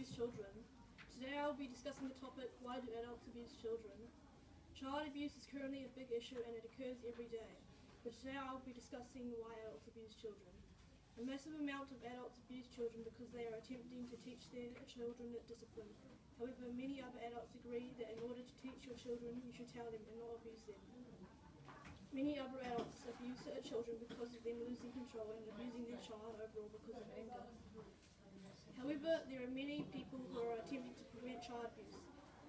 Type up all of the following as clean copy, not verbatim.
abuse children. Today I will be discussing the topic, why do adults abuse children? Child abuse is currently a big issue and it occurs every day, but today I will be discussing why adults abuse children. A massive amount of adults abuse children because they are attempting to teach their children discipline. However, many other adults agree that in order to teach your children, you should tell them and not abuse them. Many other adults abuse children because of them losing control and abusing their child overall because of anger. However, there are many people who are attempting to prevent child abuse.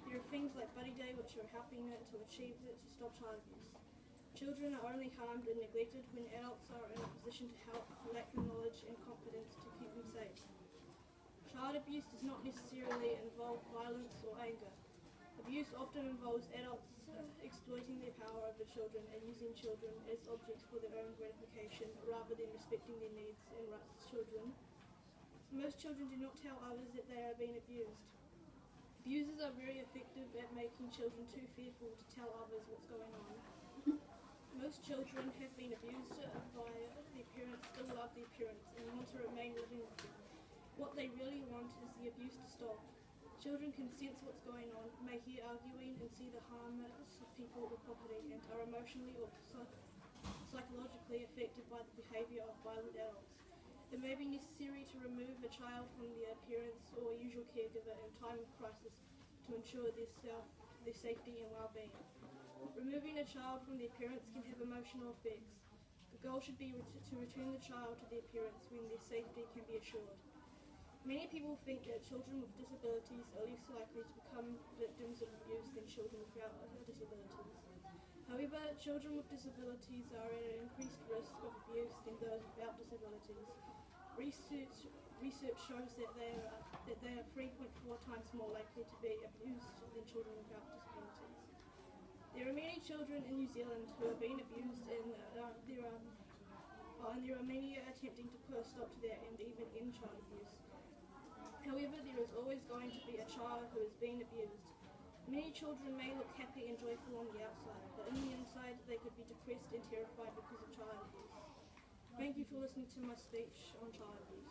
There are things like Buddy Day which are helping to achieve to stop child abuse. Children are only harmed and neglected when adults are in a position to help, lack the knowledge and confidence to keep them safe. Child abuse does not necessarily involve violence or anger. Abuse often involves adults exploiting their power over children and using children as objects for their own gratification rather than respecting their needs and rights as children. Most children do not tell others that they are being abused. Abusers are very effective at making children too fearful to tell others what's going on. Most children have been abused by their parents, still love their parents and want to remain living with them. What they really want is the abuse to stop. Children can sense what's going on, may hear arguing and see the harm of people or property and are emotionally or psychologically affected by the behaviour of violent adults. It may be necessary to remove a child from their parents or usual caregiver in time of crisis to ensure their safety and well-being. Removing a child from their parents can have emotional effects. The goal should be to return the child to their parents when their safety can be assured. Many people think that children with disabilities are less likely to become victims of abuse than children without disabilities. However, children with disabilities are at an increased risk of abuse than those without disabilities. Research shows that they are 3.4 times more likely to be abused than children without disabilities. There are many children in New Zealand who are being abused and there are many attempting to put a stop to that and even end child abuse. However, there is always going to be a child who is being abused. Many children may look happy and joyful on the outside, but on the inside they could be depressed and terrified because of child abuse. Thank you for listening to my speech on child abuse.